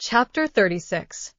Chapter 36.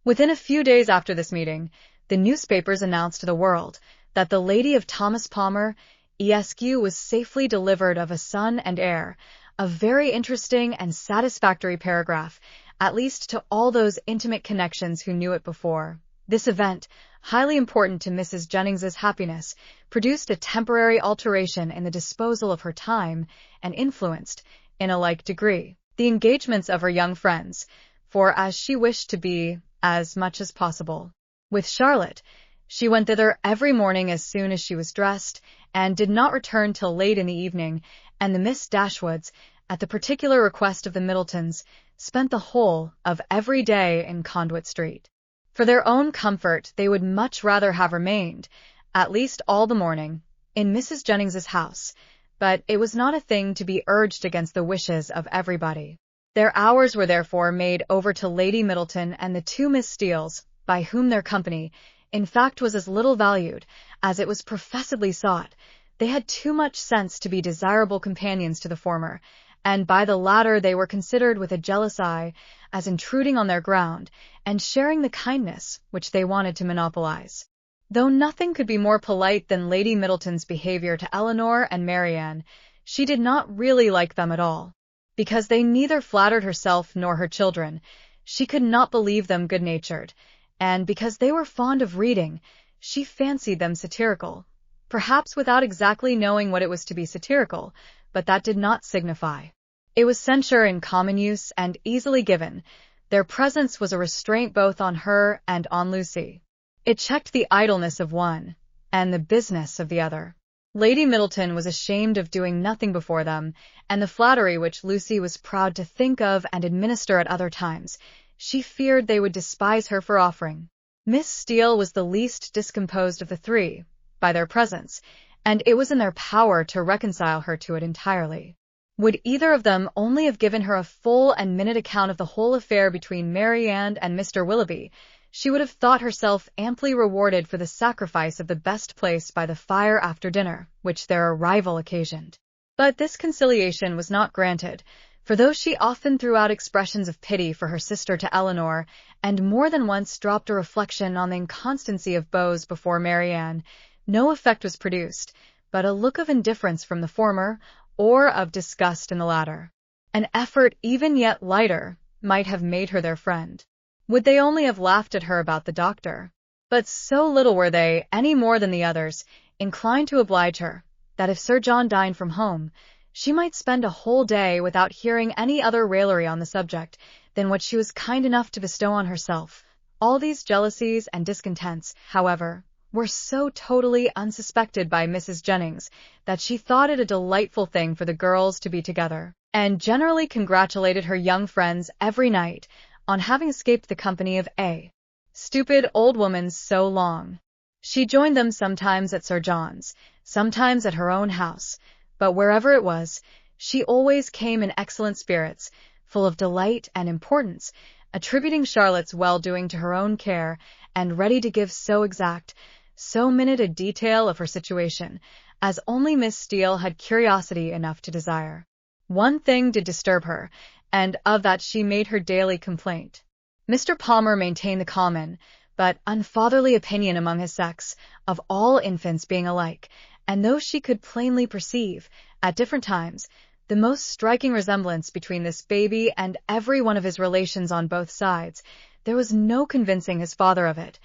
Within a few days after this meeting, the newspapers announced to the world that the lady of Thomas Palmer, Esq. was safely delivered of a son and heir, a very interesting and satisfactory paragraph, at least to all those intimate connections who knew it before. This event, highly important to Mrs. Jennings's happiness, produced a temporary alteration in the disposal of her time and influenced, in a like degree, the engagements of her young friends, for as she wished to be, as much as possible, with Charlotte, she went thither every morning as soon as she was dressed, and did not return till late in the evening, and the Miss Dashwoods, at the particular request of the Middletons, spent the whole of every day in Conduit Street. For their own comfort they would much rather have remained, at least all the morning, in Mrs. Jennings's house, but it was not a thing to be urged against the wishes of everybody. Their hours were therefore made over to Lady Middleton and the two Miss Steeles, by whom their company, in fact, was as little valued, as it was professedly sought. They had too much sense to be desirable companions to the former, and by the latter they were considered with a jealous eye, as intruding on their ground, and sharing the kindness which they wanted to monopolize. Though nothing could be more polite than Lady Middleton's behavior to Elinor and Marianne, she did not really like them at all. Because they neither flattered herself nor her children, she could not believe them good-natured, and because they were fond of reading, she fancied them satirical, perhaps without exactly knowing what it was to be satirical, but that did not signify. It was censure in common use and easily given. Their presence was a restraint both on her and on Lucy. It checked the idleness of one, and the business of the other. Lady Middleton was ashamed of doing nothing before them, and the flattery which Lucy was proud to think of and administer at other times, she feared they would despise her for offering. Miss Steele was the least discomposed of the three, by their presence, and it was in their power to reconcile her to it entirely. Would either of them only have given her a full and minute account of the whole affair between Marianne and Mr. Willoughby, she would have thought herself amply rewarded for the sacrifice of the best place by the fire after dinner, which their arrival occasioned. But this conciliation was not granted, for though she often threw out expressions of pity for her sister to Elinor, and more than once dropped a reflection on the inconstancy of beaux before Marianne, no effect was produced, but a look of indifference from the former, or of disgust in the latter. An effort even yet lighter might have made her their friend. Would they only have laughed at her about the doctor? But so little were they, any more than the others, inclined to oblige her, that if Sir John dined from home, she might spend a whole day without hearing any other raillery on the subject than what she was kind enough to bestow on herself. All these jealousies and discontents, however, were so totally unsuspected by Mrs. Jennings that she thought it a delightful thing for the girls to be together, and generally congratulated her young friends every night on having escaped the company of a stupid old woman so long. She joined them sometimes at Sir John's, sometimes at her own house, but wherever it was, she always came in excellent spirits, full of delight and importance, attributing Charlotte's well-doing to her own care, and ready to give so exact, so minute a detail of her situation, as only Miss Steele had curiosity enough to desire. One thing did disturb her, and of that she made her daily complaint. Mr. Palmer maintained the common, but unfatherly opinion among his sex, of all infants being alike, and though she could plainly perceive, at different times, the most striking resemblance between this baby and every one of his relations on both sides, there was no convincing his father of it,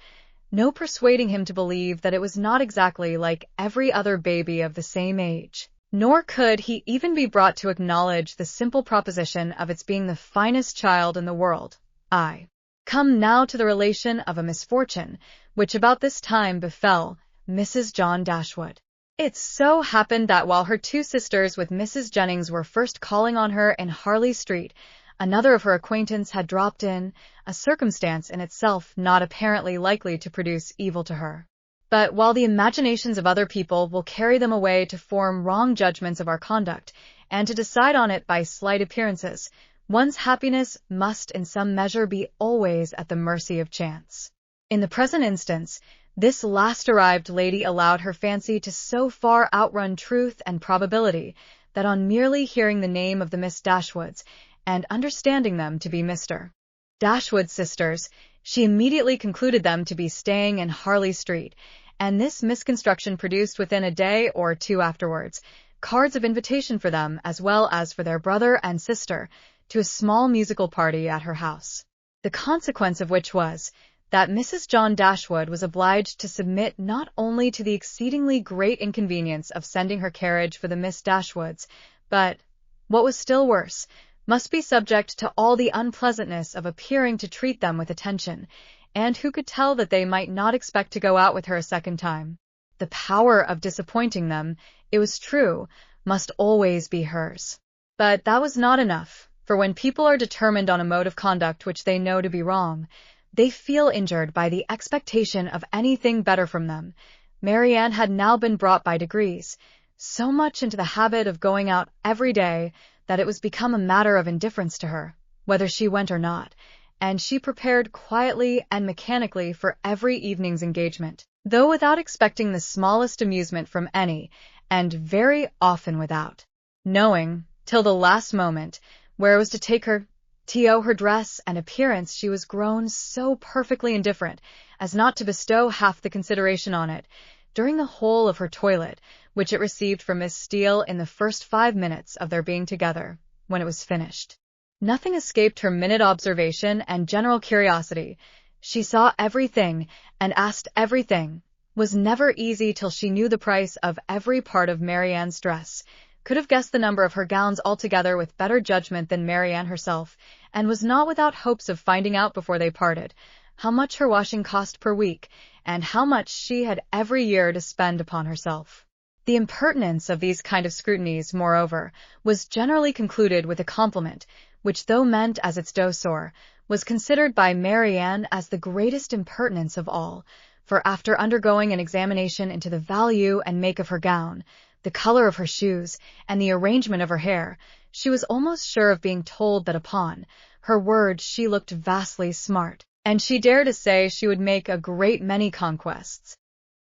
no persuading him to believe that it was not exactly like every other baby of the same age. Nor could he even be brought to acknowledge the simple proposition of its being the finest child in the world. I come now to the relation of a misfortune, which about this time befell Mrs. John Dashwood. It so happened that while her two sisters with Mrs. Jennings were first calling on her in Harley Street, another of her acquaintance had dropped in, a circumstance in itself not apparently likely to produce evil to her. But while the imaginations of other people will carry them away to form wrong judgments of our conduct, and to decide on it by slight appearances, one's happiness must in some measure be always at the mercy of chance. In the present instance, this last-arrived lady allowed her fancy to so far outrun truth and probability, that on merely hearing the name of the Miss Dashwoods, and understanding them to be Mr. Dashwood's sisters, she immediately concluded them to be staying in Harley Street, and this misconstruction produced within a day or two afterwards cards of invitation for them as well as for their brother and sister to a small musical party at her house. The consequence of which was that Mrs. John Dashwood was obliged to submit not only to the exceedingly great inconvenience of sending her carriage for the Miss Dashwoods, but, what was still worse, must be subject to all the unpleasantness of appearing to treat them with attention, and who could tell that they might not expect to go out with her a second time? The power of disappointing them, it was true, must always be hers. But that was not enough, for when people are determined on a mode of conduct which they know to be wrong, they feel injured by the expectation of anything better from them. Marianne had now been brought by degrees so much into the habit of going out every day that it was become a matter of indifference to her whether she went or not, and she prepared quietly and mechanically for every evening's engagement, though without expecting the smallest amusement from any, and very often without knowing, till the last moment, where it was to take her her dress and appearance. She was grown so perfectly indifferent as not to bestow half the consideration on it during the whole of her toilet, which it received from Miss Steele in the first 5 minutes of their being together, when it was finished. Nothing escaped her minute observation and general curiosity. She saw everything and asked everything, was never easy till she knew the price of every part of Marianne's dress, could have guessed the number of her gowns altogether with better judgment than Marianne herself, and was not without hopes of finding out before they parted how much her washing cost per week, and how much she had every year to spend upon herself. The impertinence of these kind of scrutinies, moreover, was generally concluded with a compliment, which, though meant as its douceur, was considered by Marianne as the greatest impertinence of all, for after undergoing an examination into the value and make of her gown, the color of her shoes, and the arrangement of her hair, she was almost sure of being told that upon her word she looked vastly smart, and she dared to say she would make a great many conquests.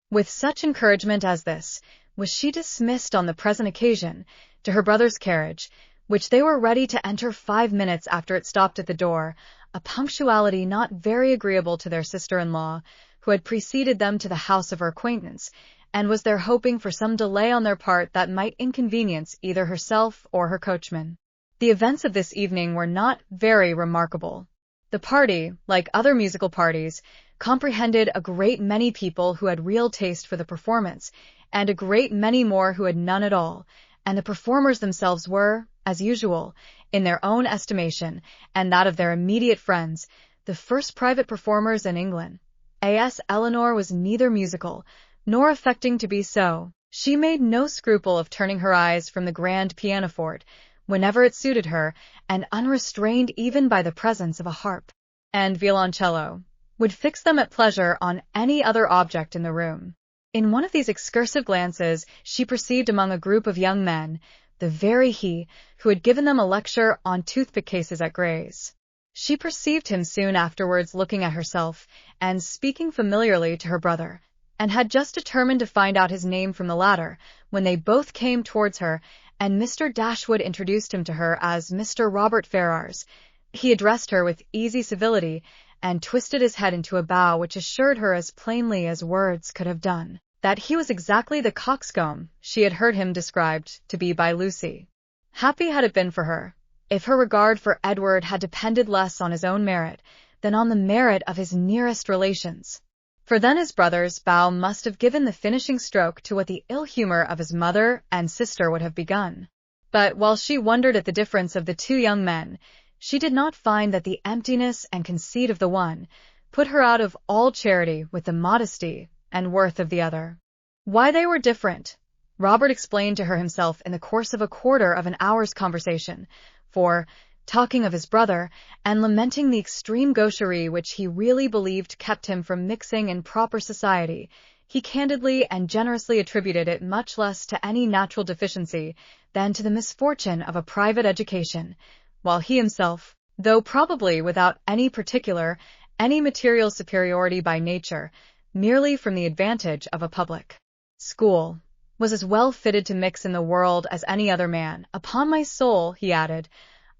With such encouragement as this, was she dismissed on the present occasion to her brother's carriage, which they were ready to enter 5 minutes after it stopped at the door, a punctuality not very agreeable to their sister-in-law, who had preceded them to the house of her acquaintance, and was there hoping for some delay on their part that might inconvenience either herself or her coachman. The events of this evening were not very remarkable. The party, like other musical parties, comprehended a great many people who had real taste for the performance, and a great many more who had none at all, and the performers themselves were, as usual, in their own estimation, and that of their immediate friends, the first private performers in England. A.S. Elinor was neither musical, nor affecting to be so. She made no scruple of turning her eyes from the grand pianoforte, whenever it suited her, and unrestrained even by the presence of a harp and violoncello, would fix them at pleasure on any other object in the room. In one of these excursive glances she perceived among a group of young men the very he who had given them a lecture on toothpick cases at Gray's. She perceived him soon afterwards looking at herself, and speaking familiarly to her brother, and had just determined to find out his name from the latter, when they both came towards her, and Mr. Dashwood introduced him to her as Mr. Robert Ferrars. He addressed her with easy civility, and twisted his head into a bow which assured her as plainly as words could have done that he was exactly the coxcomb she had heard him described to be by Lucy. Happy had it been for her, if her regard for Edward had depended less on his own merit than on the merit of his nearest relations, for then his brother's bow must have given the finishing stroke to what the ill-humor of his mother and sister would have begun. But while she wondered at the difference of the two young men, she did not find that the emptiness and conceit of the one put her out of all charity with the modesty and worth of the other. Why they were different, Robert explained to her himself in the course of a quarter of an hour's conversation, for, talking of his brother, and lamenting the extreme gaucherie which he really believed kept him from mixing in proper society, he candidly and generously attributed it much less to any natural deficiency than to the misfortune of a private education, while he himself, though probably without any material superiority by nature, merely from the advantage of a public school, was as well fitted to mix in the world as any other man. Upon my soul, he added,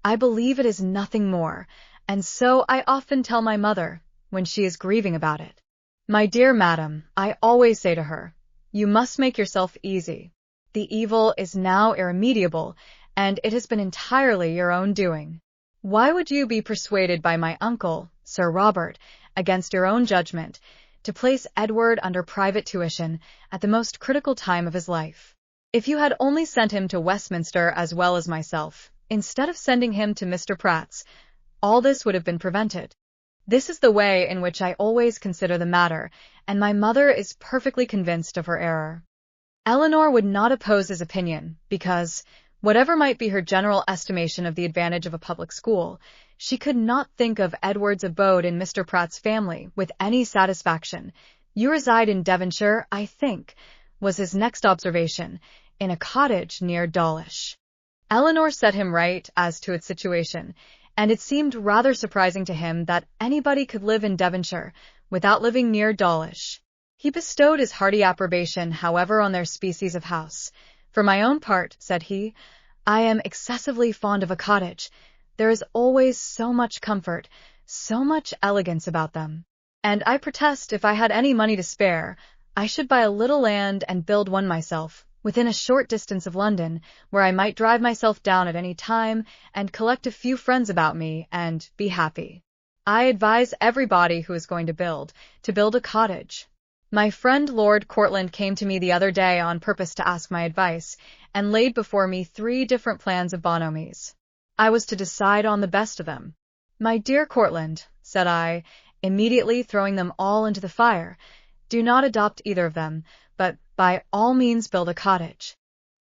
I believe it is nothing more, and so I often tell my mother, when she is grieving about it. My dear madam, I always say to her, you must make yourself easy. The evil is now irremediable, and it has been entirely your own doing. Why would you be persuaded by my uncle, Sir Robert, against your own judgment, to place Edward under private tuition at the most critical time of his life? If you had only sent him to Westminster as well as myself, instead of sending him to Mr. Pratt's, all this would have been prevented. This is the way in which I always consider the matter, and my mother is perfectly convinced of her error. Elinor would not oppose his opinion, because, whatever might be her general estimation of the advantage of a public school, she could not think of Edward's abode in Mr. Pratt's family with any satisfaction. You reside in Devonshire, I think, was his next observation, in a cottage near Dawlish. Elinor set him right as to its situation, and it seemed rather surprising to him that anybody could live in Devonshire without living near Dawlish. He bestowed his hearty approbation, however, on their species of house. For my own part, said he, I am excessively fond of a cottage. There is always so much comfort, so much elegance about them. And I protest if I had any money to spare, I should buy a little land and build one myself, within a short distance of London, where I might drive myself down at any time and collect a few friends about me and be happy. I advise everybody who is going to build a cottage. My friend Lord Courtland came to me the other day on purpose to ask my advice, and laid before me 3 different plans of bonhomie's. I was to decide on the best of them. My dear Courtland, said I, immediately throwing them all into the fire, do not adopt either of them, but by all means build a cottage.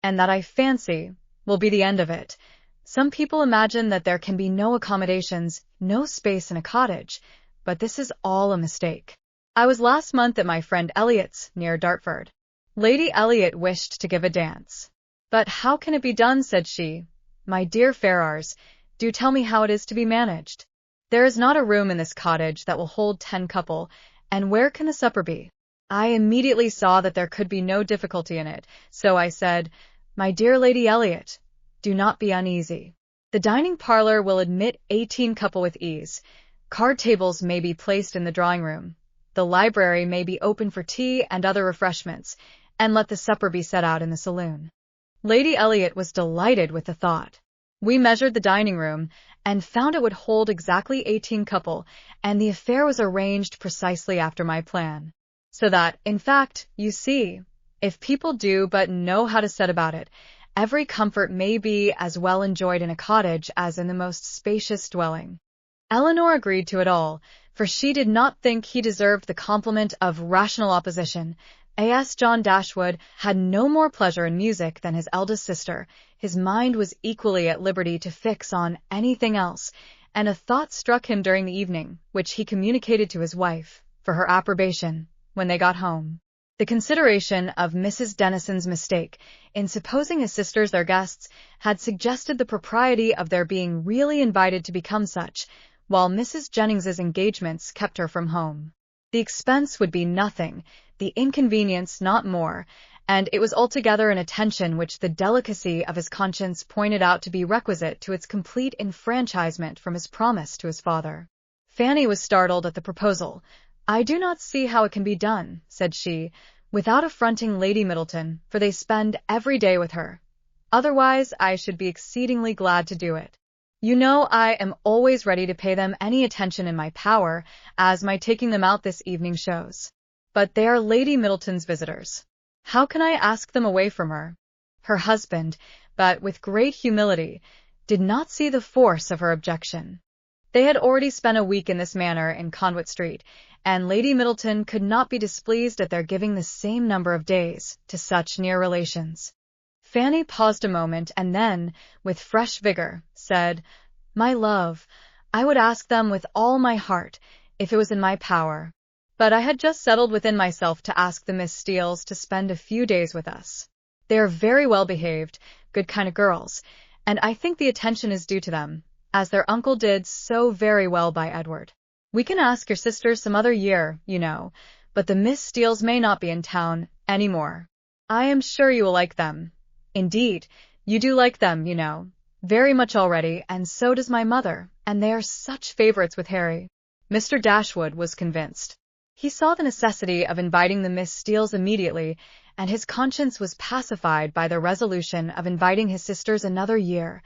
And that, I fancy, will be the end of it. Some people imagine that there can be no accommodations, no space in a cottage, but this is all a mistake. I was last month at my friend Elliot's, near Dartford. Lady Elliot wished to give a dance. But how can it be done, said she. My dear Ferrars, do tell me how it is to be managed. There is not a room in this cottage that will hold 10 couple, and where can the supper be? I immediately saw that there could be no difficulty in it, so I said, my dear Lady Elliot, do not be uneasy. The dining parlour will admit 18 couple with ease. Card tables may be placed in the drawing-room. The library may be open for tea and other refreshments, and let the supper be set out in the saloon. Lady Elliot was delighted with the thought. We measured the dining-room, and found it would hold exactly 18 couple, and the affair was arranged precisely after my plan. So that, in fact, you see, if people do but know how to set about it, every comfort may be as well enjoyed in a cottage as in the most spacious dwelling. Elinor agreed to it all, for she did not think he deserved the compliment of rational opposition. A.S. John Dashwood had no more pleasure in music than his eldest sister. His mind was equally at liberty to fix on anything else, and a thought struck him during the evening, which he communicated to his wife, for her approbation, when they got home. The consideration of Mrs. Dennison's mistake in supposing his sisters their guests had suggested the propriety of their being really invited to become such, while Mrs. Jennings's engagements kept her from home. The expense would be nothing, the inconvenience not more, and it was altogether an attention which the delicacy of his conscience pointed out to be requisite to its complete enfranchisement from his promise to his father. Fanny was startled at the proposal. I do not see how it can be done, said she, without affronting Lady Middleton, for they spend every day with her. Otherwise, I should be exceedingly glad to do it. You know I am always ready to pay them any attention in my power, as my taking them out this evening shows. But they are Lady Middleton's visitors. How can I ask them away from her? Her husband, but with great humility, did not see the force of her objection. They had already spent a week in this manner in Conduit Street, and Lady Middleton could not be displeased at their giving the same number of days to such near relations. Fanny paused a moment, and then, with fresh vigor, said, My love, I would ask them with all my heart, if it was in my power. But I had just settled within myself to ask the Miss Steeles to spend a few days with us. They are very well behaved, good kind of girls, and I think the attention is due to them, as their uncle did so very well by Edward. We can ask your sisters some other year, you know, but the Miss Steeles may not be in town any more. I am sure you will like them. Indeed, you do like them, you know. Very much already, and so does my mother, and they are such favorites with Harry. Mr. Dashwood was convinced. He saw the necessity of inviting the Miss Steeles immediately, and his conscience was pacified by the resolution of inviting his sisters another year.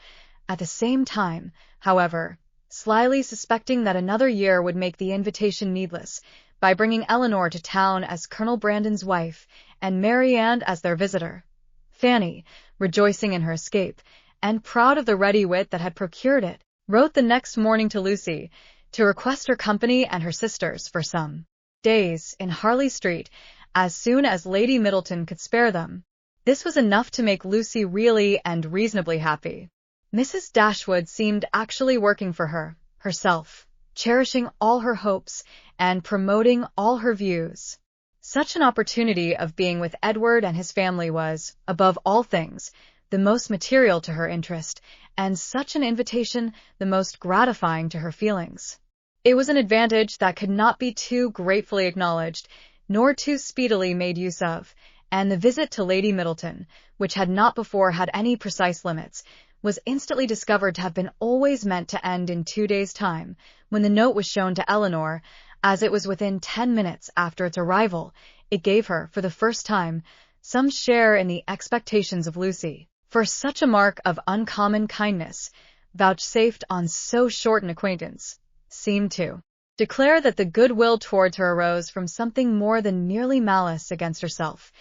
At the same time, however, slyly suspecting that another year would make the invitation needless, by bringing Elinor to town as Colonel Brandon's wife and Marianne as their visitor. Fanny, rejoicing in her escape, and proud of the ready wit that had procured it, wrote the next morning to Lucy, to request her company and her sisters for some days in Harley Street, as soon as Lady Middleton could spare them. This was enough to make Lucy really and reasonably happy. Mrs. Dashwood seemed actually working for her, herself, cherishing all her hopes, and promoting all her views. Such an opportunity of being with Edward and his family was, above all things, the most material to her interest, and such an invitation the most gratifying to her feelings. It was an advantage that could not be too gratefully acknowledged, nor too speedily made use of, and the visit to Lady Middleton, which had not before had any precise limits, was instantly discovered to have been always meant to end in 2 days' time, when the note was shown to Elinor. As it was within 10 minutes after its arrival, it gave her, for the first time, some share in the expectations of Lucy, for such a mark of uncommon kindness, vouchsafed on so short an acquaintance, seemed to declare that the goodwill towards her arose from something more than merely malice against herself,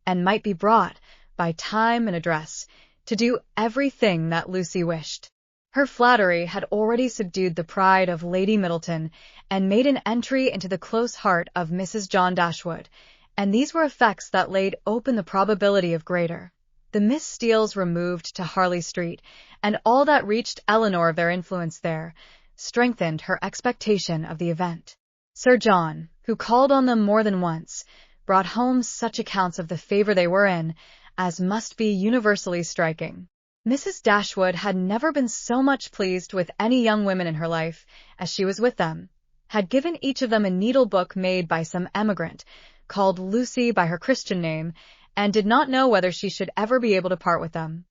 and might be brought, by time and address, to do everything that Lucy wished. Her flattery had already subdued the pride of Lady Middleton, and made an entry into the close heart of Mrs. John Dashwood, and these were effects that laid open the probability of greater. The Miss Steeles removed to Harley Street, and all that reached Elinor of their influence there, strengthened her expectation of the event. Sir John, who called on them more than once, brought home such accounts of the favour they were in, as must be universally striking. Mrs. Dashwood had never been so much pleased with any young women in her life, as she was with them, had given each of them a needle-book made by some emigrant, called Lucy by her Christian name, and did not know whether she should ever be able to part with them.